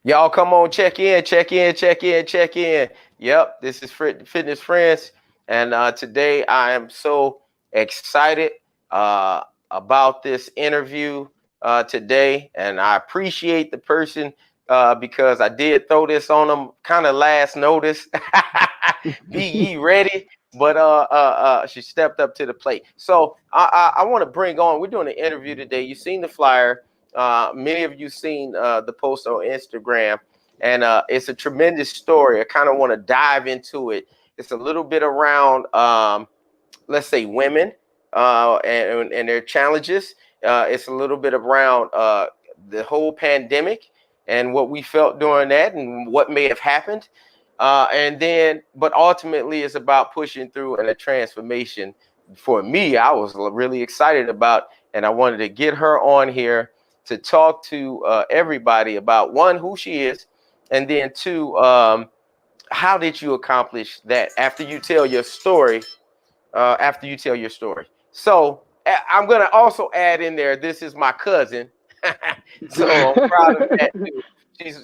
Y'all come on, check in, check in, check in, check in. Yep, this is Fitness Friends, and today I am so excited uh, about this interview today, and I appreciate the person because I did throw this on them kind of last notice. Be ye ready. But she stepped up to the plate. So I want to bring on. We're doing an interview today. You've seen the flyer. Many of you seen the post on Instagram, and it's a tremendous story. I kind of want to dive into it. It's a little bit around, let's say, women and their challenges. It's a little bit around the whole pandemic and what we felt during that and what may have happened. And then, but ultimately, it's about pushing through and a transformation. For me, I was really excited about, and I wanted to get her on here to talk to everybody about one, who she is, and then two, how did you accomplish that after you tell your story? After you tell your story, so I'm gonna also add in there. This is my cousin, so I'm proud of that too.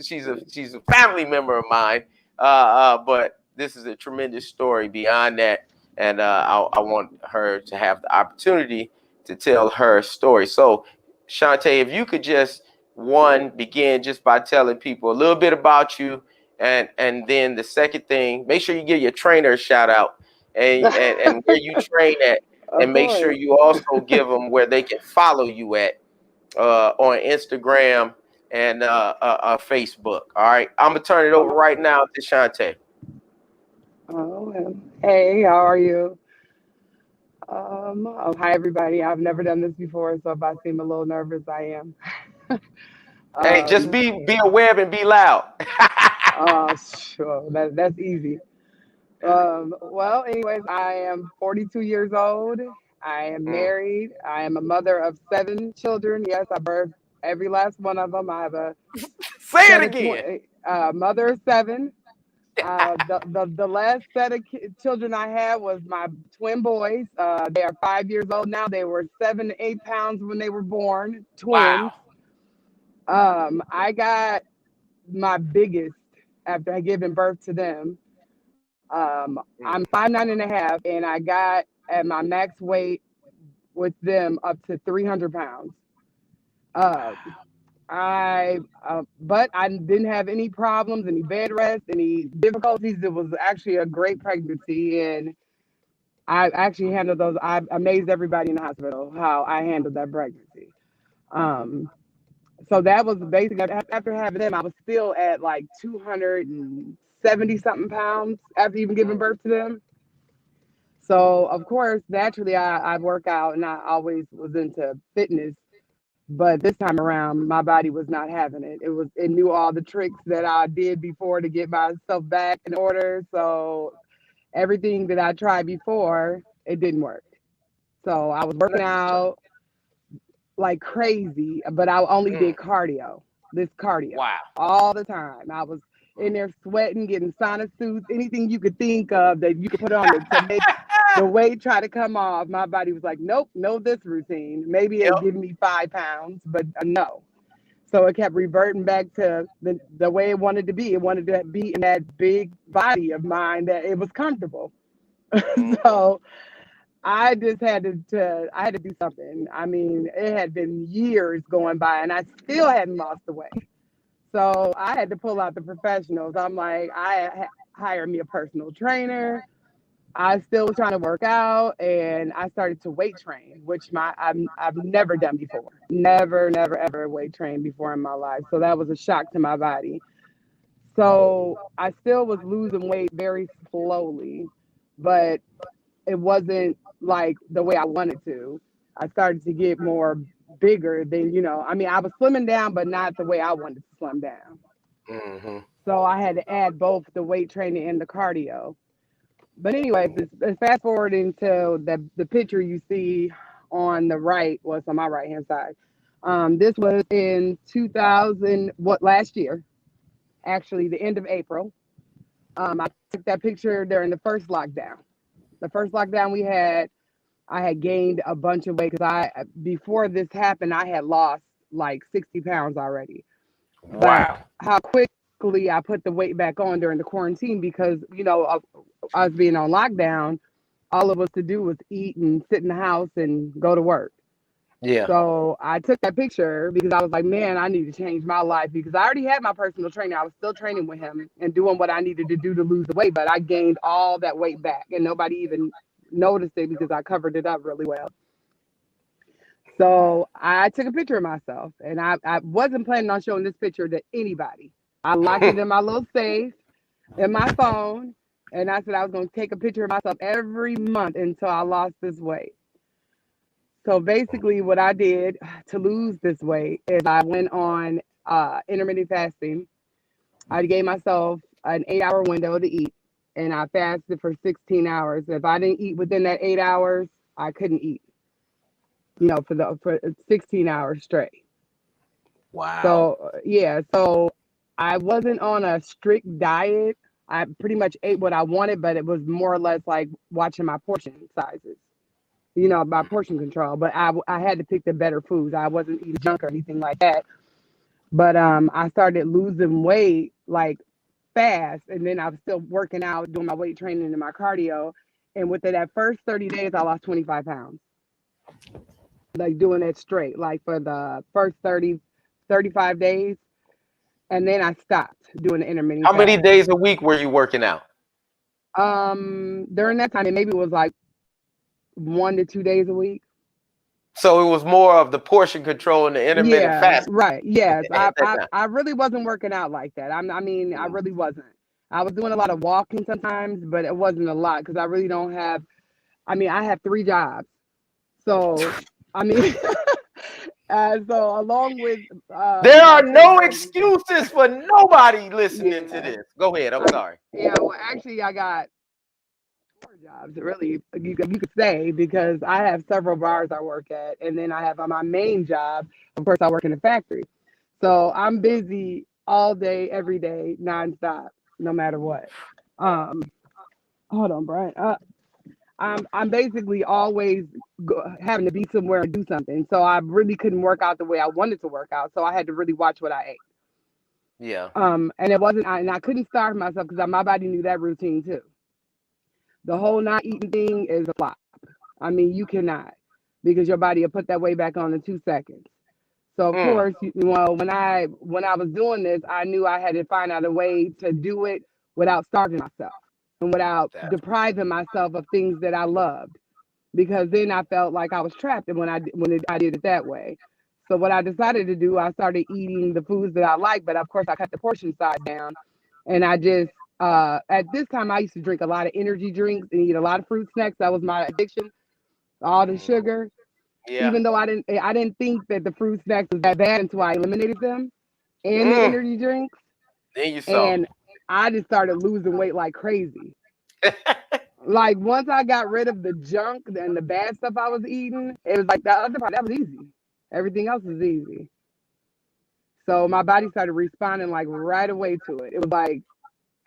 She's a family member of mine, but this is a tremendous story beyond that, and I want her to have the opportunity to tell her story. So, Shawnta, if you could just one begin just by telling people a little bit about you, and then the second thing, make sure you give your trainer a shout out and where you train at, Of and make sure course. you also give them where they can follow you at on Instagram and Facebook. All right, I'm gonna turn it over right now to Shawnta. Oh, hey, how are you? Hi everybody. I've never done this before, so if I seem a little nervous, I am. Hey, just um, be a Webb and be loud. sure, that's easy. Well, anyways, I am 42 years old. I am Mm. married. I am a mother of 7 children. Yes, I birthed every last one of them. I have a Say it set of again. mother of seven. The last set of children I had was my twin boys. They are 5 years old now. They were 7 to 8 pounds when they were born, twins. Wow. I got my biggest after giving birth to them. I'm Mm. 5'9.5", and I got at my max weight with them up to 300 pounds. Uh, but I didn't have any problems, any bed rest, any difficulties. It was actually a great pregnancy, and I actually handled those. I amazed everybody in the hospital how I handled that pregnancy. Um, so that was basically after having them, I was still at like 270 something pounds after even giving birth to them. So of course, naturally, I work out and I always was into fitness. But this time around, my body was not having it. It knew all the tricks that I did before to get myself back in order. So everything that I tried before, it didn't work. So I was working out like crazy, but I only Mm. did cardio. This cardio Wow. all the time. I was in there sweating, getting sauna suits, anything you could think of that you could put on to make the weight try to come off. My body was like, nope, no, this routine. Maybe it'll Yep. give me 5 pounds, but no. So it kept reverting back to the way it wanted to be. It wanted to be in that big body of mine that it was comfortable. Mm-hmm. So I just I had to do something. I mean, it had been years going by and I still hadn't lost the weight. So I had to pull out the professionals. I'm like, hired me a personal trainer. I still was trying to work out and I started to weight train, which I've never done before. Never ever weight trained before in my life. So that was a shock to my body. So I still was losing weight very slowly, but it wasn't like the way I wanted to. I started to get more bigger than, I mean, I was slimming down, but not the way I wanted to slim down. Mm-hmm. So I had to add both the weight training and the cardio. But anyway, let's fast forward into the picture you see on the right, was on my right hand side. This was in 2000, what, last year, actually, the end of April. I took that picture during the first lockdown. The first lockdown we had, I had gained a bunch of weight because before this happened, I had lost like 60 pounds already. But Wow. how quickly I put the weight back on during the quarantine because, us being on lockdown, all of us to do was eat and sit in the house and go to work. Yeah. So I took that picture because I was like, man, I need to change my life because I already had my personal trainer. I was still training with him and doing what I needed to do to lose the weight, but I gained all that weight back and nobody even noticed it because I covered it up really well. So I took a picture of myself and I wasn't planning on showing this picture to anybody. I locked it in my little safe in my phone and I said I was going to take a picture of myself every month until I lost this weight. So basically, what I did to lose this weight is I went on intermittent fasting. I gave myself an 8 hour window to eat, and I fasted for 16 hours. If I didn't eat within that 8 hours, I couldn't eat. For 16 hours straight. Wow. So yeah, so I wasn't on a strict diet. I pretty much ate what I wanted, but it was more or less like watching my portion sizes. By portion control. But I had to pick the better foods. I wasn't eating junk or anything like that. But I started losing weight like fast, and then I was still working out, doing my weight training and my cardio. And within that first 30 days, I lost 25 pounds. Like doing it straight, like for the first 35 days. And then I stopped doing the intermittent How many fasting. days a week were you working out? During that time, it maybe was like 1 to 2 days a week. So it was more of the portion control and the intermittent Yeah, fasting right. Yes. at I, that I time. I really wasn't working out like that. I Mm. really wasn't. I was doing a lot of walking sometimes, but it wasn't a lot because I really don't have I have 3 jobs. So I mean so along with There my are no children, excuses for nobody listening to yeah. this. Go ahead. I'm sorry. Yeah, well actually I got 4 jobs, really, you could say, because I have several bars I work at, and then I have my main job. Of course, I work in a factory, so I'm busy all day, every day, nonstop, no matter what. Um, hold on, Brian. I'm basically always having to be somewhere and do something, so I really couldn't work out the way I wanted to work out. So I had to really watch what I ate. Yeah. And it wasn't, and I couldn't starve myself because my body knew that routine too. The whole not eating thing is a flop. I mean, you cannot because your body will put that weight back on in 2 seconds. So of Mm. course, when I was doing this, I knew I had to find out a way to do it without starving myself and without That's depriving myself of things that I loved. Because then I felt like I was trapped I did it that way. So what I decided to do, I started eating the foods that I like, but of course I cut the portion size down, and I just at this time I used to drink a lot of energy drinks and eat a lot of fruit snacks. That was my addiction, all the mm. sugar. Yeah. Even though I didn't think that the fruit snacks was that bad until I eliminated them and the Mm. energy drinks, Then you saw. and I just started losing weight like crazy. Like once I got rid of the junk and the bad stuff I was eating, it was like that other part that was easy. Everything else was easy. So my body started responding like right away to it. It was like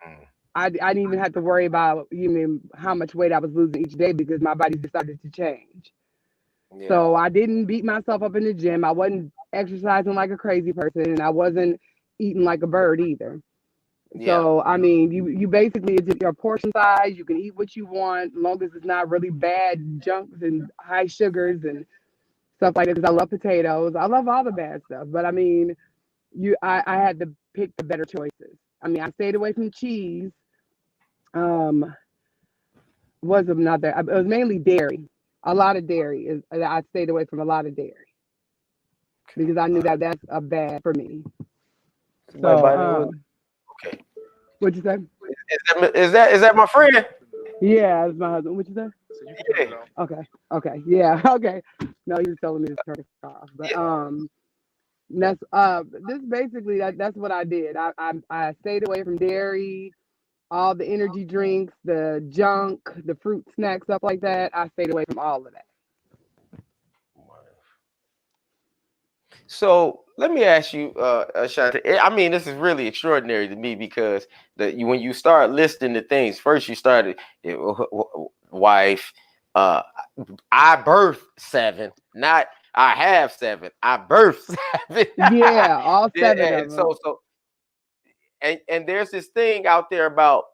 Mm. I didn't even have to worry about how much weight I was losing each day because my body just started to change. Yeah. So I didn't beat myself up in the gym. I wasn't exercising like a crazy person, and I wasn't eating like a bird either. Yeah. So I mean, you basically it's your portion size. You can eat what you want, as long as it's not really bad junks and high sugars and stuff like that. Because I love potatoes, I love all the bad stuff. But I mean, I had to pick the better choices. I mean, I stayed away from cheese. Um, was another. It was mainly dairy. A lot of dairy. I stayed away from a lot of dairy Okay. because I All knew right. that that's a bad for me. Somebody So, biting wood. Okay. what'd you say? Is that my friend? Yeah, it's my husband. What'd you say? Yeah. Okay. Okay. Yeah. Okay. No, he was telling me to turn the car off. But Yeah. that's this basically that's what I did. I stayed away from dairy, all the energy drinks, the junk, the fruit snacks, stuff like that. I stayed away from all of that. So let me ask you, Shawnta. I mean, this is really extraordinary to me because when you start listing the things, first you started wife. Uh, I birthed 7, not I have 7. I birthed 7. Yeah, all Yeah, 7 of them. and there's this thing out there about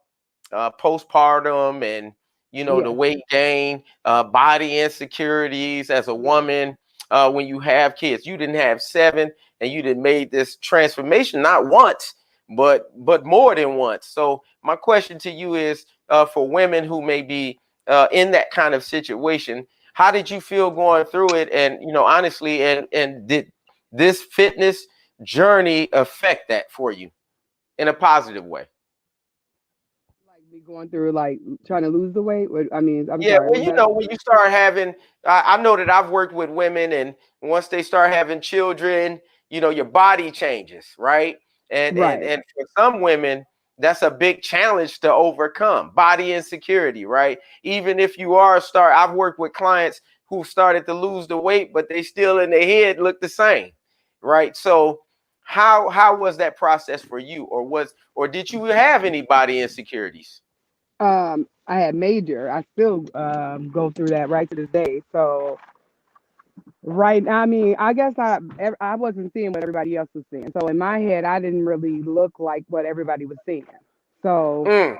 postpartum and the Yeah, weight gain, body insecurities as a yeah. woman. When you have kids, you didn't have 7, and you didn't made this transformation not once, but more than once. So my question to you is, for women who may be in that kind of situation, how did you feel going through it? And honestly, and did this fitness journey affect that for you in a positive way? Like me going through like trying to lose the weight. I mean, I'm Yeah, sorry. well, Was that when you start having, I know that I've worked with women, and once they start having children, your body changes, right? right? And for some women, that's a big challenge to overcome, body insecurity, right? Even if you I've worked with clients who started to lose the weight, but they still in their head look the same, right? So how was that process for you, or did you have any body insecurities? I had major. I still go through that right to this day. So right, I mean, I guess I wasn't seeing what everybody else was seeing. So in my head, I didn't really look like what everybody was seeing. So Mm,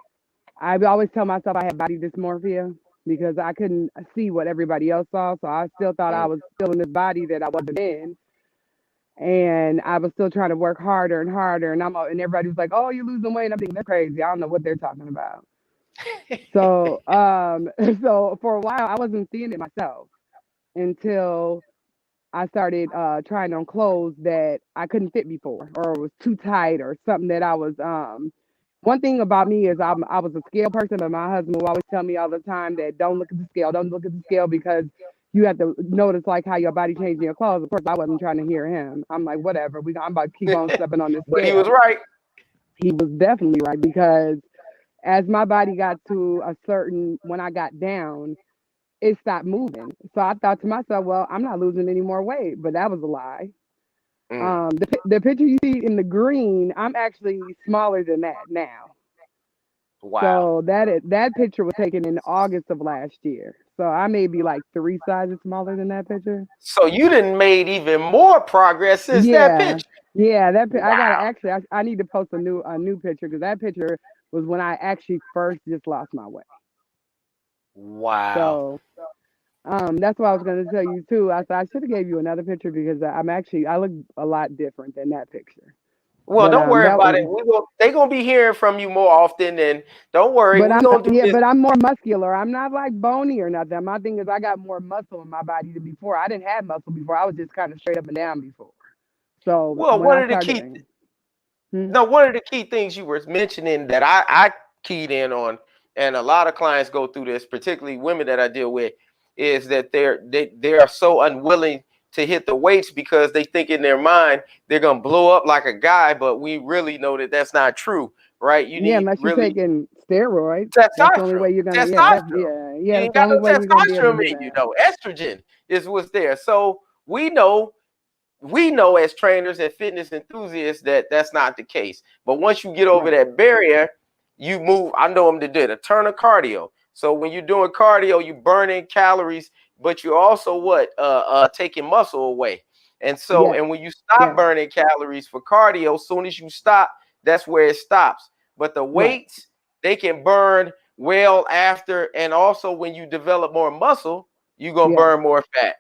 I always tell myself I had body dysmorphia because I couldn't see what everybody else saw. So I still thought I mm. was still in this body that I wasn't in. And I was still trying to work harder and harder. And everybody was like, "Oh, you're losing weight." And I'm thinking, "They're crazy. I don't know what they're talking about." So, so for a while, I wasn't seeing it myself until I started trying on clothes that I couldn't fit before, or was too tight, or something that I was. One thing about me is I was a scale person, but my husband will always tell me all the time that don't look at the scale, don't look at the scale because you have to notice like how your body changing your clothes. Of course, I wasn't trying to hear him. I'm like, whatever. I'm about to keep on stepping on the But he was scale. right. He was definitely right because as my body got to a certain, when I got down, it stopped moving. So I thought to myself, well, I'm not losing any more weight, but that was a lie. Mm. The picture you see in the green, I'm actually smaller than that now. Wow. So that picture was taken in August of last year. So I may be like 3 sizes smaller than that picture. So you didn't made even more progress since that Yeah, picture. yeah. I gotta Wow. actually. I need to post a new picture because that picture was when I actually first just lost my way. Wow. So that's what I was gonna tell you too. I thought I should have gave you another picture because I look a lot different than that picture. Well, But don't worry that about was it. They gonna be hearing from you more often, and don't worry. We gonna do this. but I'm more muscular. I'm not like bony or nothing. My thing is I got more muscle in my body than before. I didn't have muscle before. I was just kind of straight up and down before. So Well, when I started, hmm, one of the key things you were mentioning that I keyed in on, and a lot of clients go through this, particularly women that I deal with, is that they are so unwilling to hit the weights because they think in their mind they're gonna blow up like a guy, but we really know that that's not true, right? You yeah, need unless you're really taking steroids, that's the only testosterone. way you're gonna. Yeah, Testosterone. You that's ain't the got only no way you're gonna be able to testosterone do in you, that. though. Estrogen is what's there. So we know as trainers and fitness enthusiasts that that's not the case. But once you get over Right. that barrier, you move. I know them to do a ton of cardio. So when you're doing cardio, you burning calories, but you're also taking muscle away. Yes. And when you stop Yes. burning calories for cardio, as soon as you stop, that's where it stops. But the Right. weights, they can burn well after, and also when you develop more muscle, you're gonna Yes. burn more fat.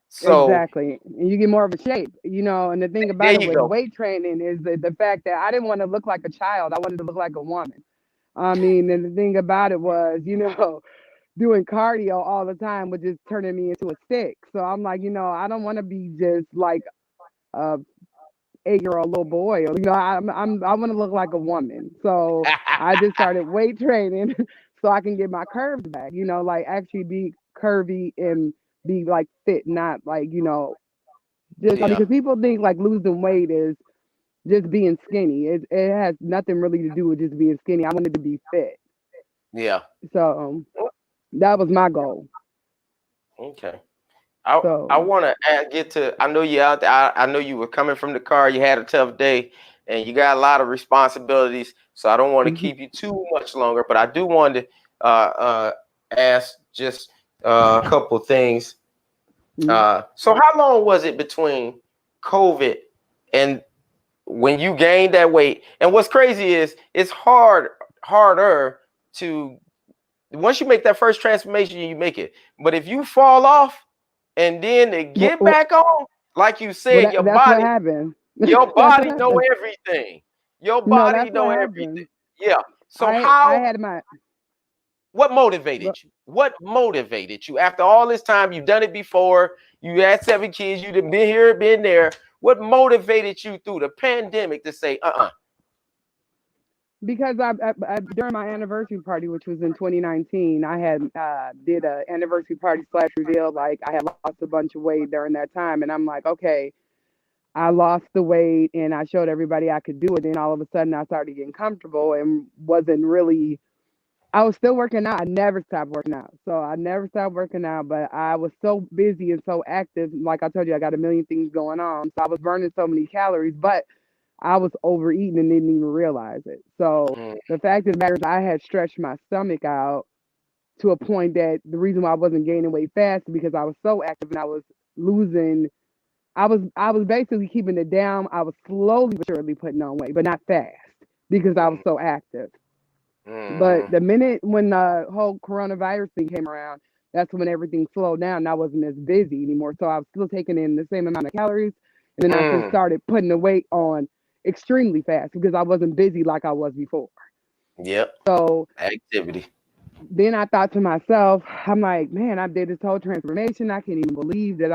So Exactly. And you get more of a shape, and the thing there about it you with go. weight training is the fact that I didn't want to look like a child. I wanted to look like a woman. I mean, and the thing about it was, doing cardio all the time was just turning me into a stick. So I'm like, I don't want to be just like a 8-year-old little boy. I want to look like a woman. So I just started weight training so I can get my curves back. Like actually be curvy and be like fit, not like just I mean, Yeah, because people think like losing weight is just being skinny. It has nothing really to do with just being skinny. I wanted to be fit. yeah. So that was my goal. Okay. I So want to get to. I know you out there. I know you were coming from the car. You had a tough day, and you got a lot of responsibilities. So I don't want to mhm. keep you too much longer. But I do want to ask just a couple things. So how long was it between COVID and when you gained that weight? And what's crazy is it's harder to, once you make that first transformation, you make it. But if you fall off and then to get Well, back on, like you well said, that's what happened. your That's what body know happened. everything. Your No, body that's what know everything. happened. Yeah. So I how, had my what motivated you? What motivated you after all this time? You've done it before. You had 7 kids. You've been here, been there. What motivated you through the pandemic to say, because during my anniversary party, which was in 2019, I had did a anniversary party / reveal. Like I had lost a bunch of weight during that time, and I'm like, okay, I lost the weight, and I showed everybody I could do it. Then all of a sudden, I started getting comfortable and wasn't really. I was still working out. I never stopped working out. So I never stopped working out, but I was so busy and so active. Like I told you, I got a million things going on. So I was burning so many calories, but I was overeating and didn't even realize it. So the fact of the matter is, I had stretched my stomach out to a point that the reason why I wasn't gaining weight fast is because I was so active and I was losing. I was basically keeping it down. I was slowly but surely putting on weight, but not fast because I was so active. But the minute when the whole coronavirus thing came around, that's when everything slowed down. And I wasn't as busy anymore. So I was still taking in the same amount of calories. And then I just started putting the weight on extremely fast because I wasn't busy like I was before. yep, So activity. then I thought to myself, I'm like, man, I did this whole transformation. I can't even believe that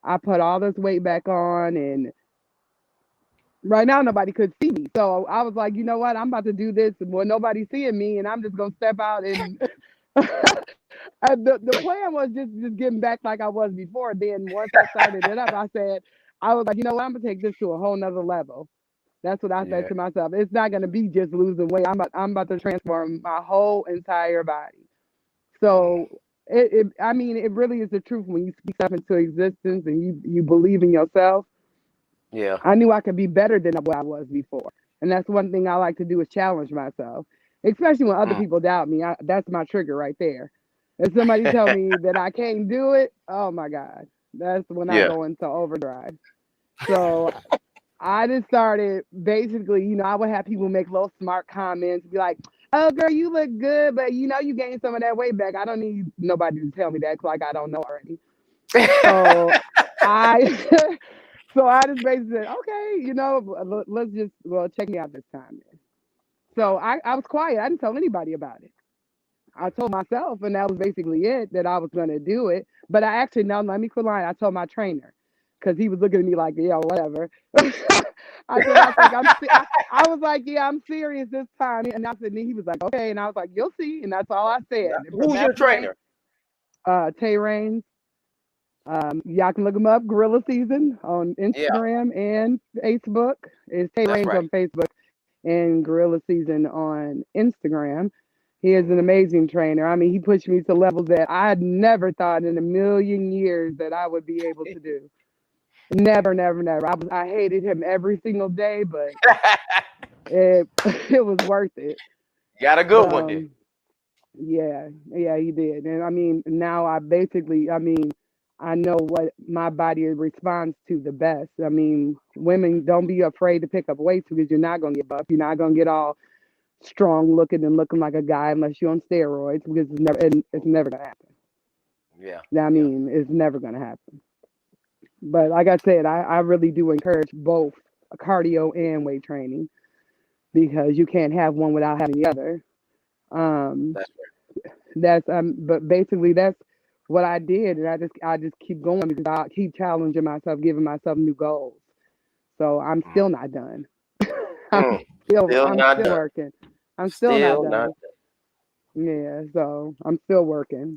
I put all this weight back on, and right now nobody could see me. So I was like, you know what? I'm about to do this well, nobody's seeing me, and I'm just gonna step out and the plan was just getting back like I was before. Then once I started it up, I was like, you know what? I'm gonna take this to a whole nother level. That's what I said Yeah, to myself. It's not gonna be just losing weight. I'm about to transform my whole entire body. So I mean, it really is the truth when you speak stuff into existence and you believe in yourself. yeah, I knew I could be better than what I was before. And that's one thing I like to do is challenge myself, especially when other people doubt me. That's my trigger right there. If somebody tell me that I can't do it, oh my God, that's when I yeah. go into overdrive. So I just started basically, I would have people make little smart comments, be like, "Oh, girl, you look good, but you gained some of that weight back." I don't need nobody to tell me that, 'cause, like I don't know already. So I So I just basically said, okay, let's just, well, check me out this time then. So I was quiet. I didn't tell anybody about it. I told myself, and that was basically it, that I was going to do it. But I actually, no, let me quit lying. I told my trainer because he was looking at me like, yeah, whatever. I was like, yeah, I'm serious this time. And I said, and he was like, okay. And I was like, you'll see. And that's all I said. And from Who's your that point, trainer? Tay Rains, y'all can look him up. Gorilla Season on Yeah, Instagram and Facebook. It's Tay that's Rains right. on Facebook and Gorilla Season on Instagram. He is an amazing trainer. I mean, he pushed me to levels that I had never thought in a million years that I would be able to do. Never, never, never. I hated him every single day, but it it was worth it. Got a But good one here. yeah, yeah, he did. And I mean, now I know what my body responds to the best. I mean, women, don't be afraid to pick up weights because you're not gonna get buff. You're not gonna get all strong looking and looking like a guy unless you're on steroids because it's never gonna happen. Yeah, I yeah, mean, it's never gonna happen. But like I said, I really do encourage both cardio and weight training because you can't have one without having the other. Um, that's but basically that's what I did, and I just keep going because I keep challenging myself, giving myself new goals. So I'm right. still not done. I'm Mm. still Still I'm not still done. working. I'm still not Still not done. Yeah, so I'm still working. done.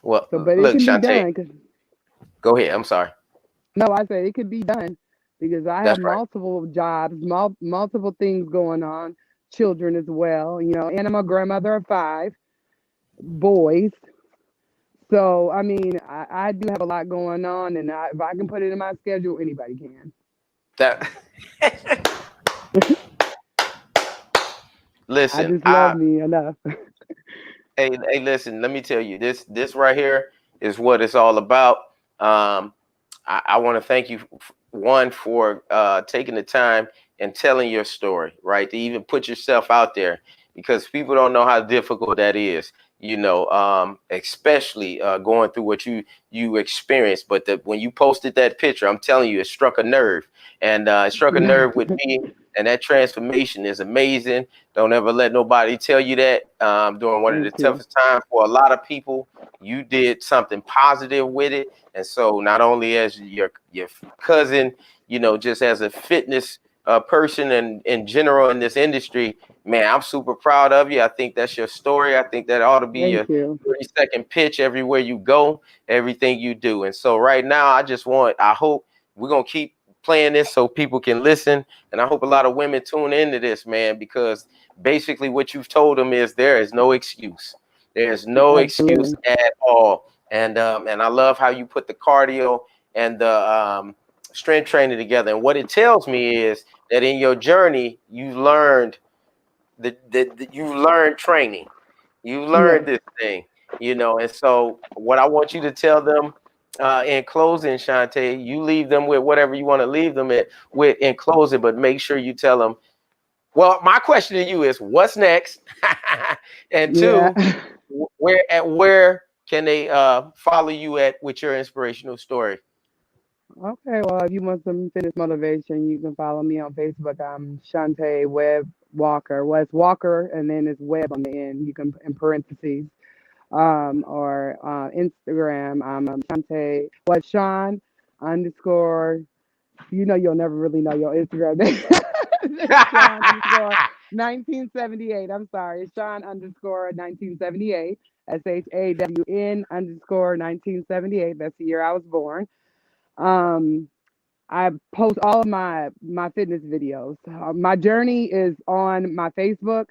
Well, So, but it look, can be Shawnta, done. Cause go ahead. I'm sorry. no, I said it could be done because I have That's right. multiple jobs, multiple things going on, children as well. And I'm a grandmother of 5 boys. So I mean, I do have a lot going on, and if I can put it in my schedule, anybody can. That I listen, just love me enough. hey, listen, let me tell you this right here is what it's all about. I want to thank you, one, for taking the time and telling your story, right? To even put yourself out there, because people don't know how difficult that is, especially going through what you experienced. But when you posted that picture, I'm telling you, it struck a nerve, and it struck a nerve with me. And that transformation is amazing. Don't ever let nobody tell you that. During one of the toughest times for a lot of people, you did something positive with it. And so not only as your cousin, just as a fitness person and in general in this industry, man, I'm super proud of you. I think that's your story. I think that ought to be your 30-second pitch everywhere you go, everything you do. And so right now, I hope we're going to keep playing this so people can listen. And I hope a lot of women tune into this, man, because basically what you've told them is there is no excuse. There's no excuse at all. And I love how you put the cardio and the strength training together. And what it tells me is that in your journey, you learned you learned training. You learned this thing, And so what I want you to tell them in closing, Shawnta, you leave them with whatever you want to leave them with in closing, but make sure you tell them. Well, my question to you is, what's next? And two, where can they follow you at with your inspirational story? Okay, well, if you want some fitness motivation, you can follow me on Facebook. I'm Shawnta Webb Walker. Well, it's Walker and then it's Webb on the end. You can in parentheses. Or Instagram. I'm Shawnta. What Sean underscore. You'll never really know your Instagram name. Sean underscore 1978. I'm sorry. It's Sean underscore 1978. SHAWN underscore 1978. That's the year I was born. Um, I post all of my fitness videos. My journey is on my Facebook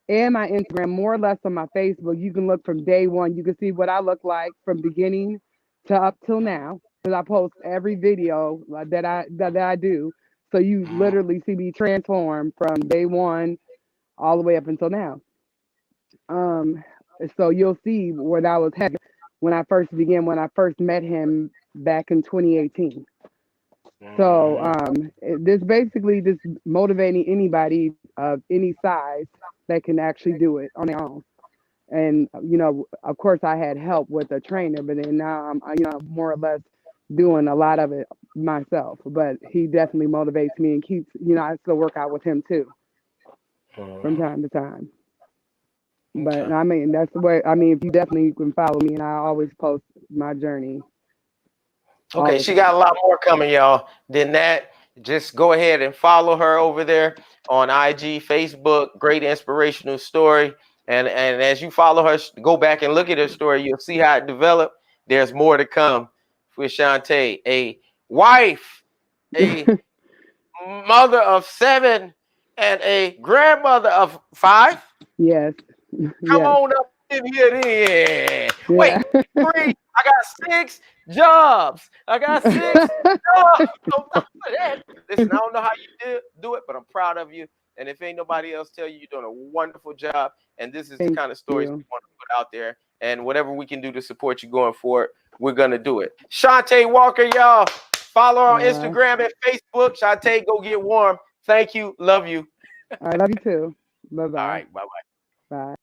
and my Instagram, more or less on my Facebook. You can look from day one. You can see what I look like from beginning to up till now, because I post every video that I do. So you literally see me transform from day one all the way up until now. Um, so you'll see where that was headed when I first began, when I first met him back in 2018. So this basically just motivating anybody of any size that can actually do it on their own. And of course, I had help with a trainer, but then now I'm more or less doing a lot of it myself. But he definitely motivates me and keeps I still work out with him too from time to time. But Okay. I mean, that's the way. I mean, if you definitely can follow me, and I always post my journey all Okay, the she got time. a lot more coming, y'all, than that. Just go ahead and follow her over there on IG, Facebook. Great inspirational story. And as you follow her, go back and look at her story. You'll see how it developed. There's more to come with Shawnta, a wife, a mother of 7, and a grandmother of 5. Yes, Come yes, on up in here then. yeah. Wait, 3. I got 6 jobs. I got 6 jobs on top of that. Listen, I don't know how you do it, but I'm proud of you. And if ain't nobody else tell you, you're doing a wonderful job. And this is the Thank kind of stories we you. want to put out there. And whatever we can do to support you going forward, we're gonna do it. Shawnta Walker, y'all. Follow her on Instagram and Facebook. Shawnta, go get warm. Thank you. Love you. I love you too. Bye All bye. right. Bye bye. Bye.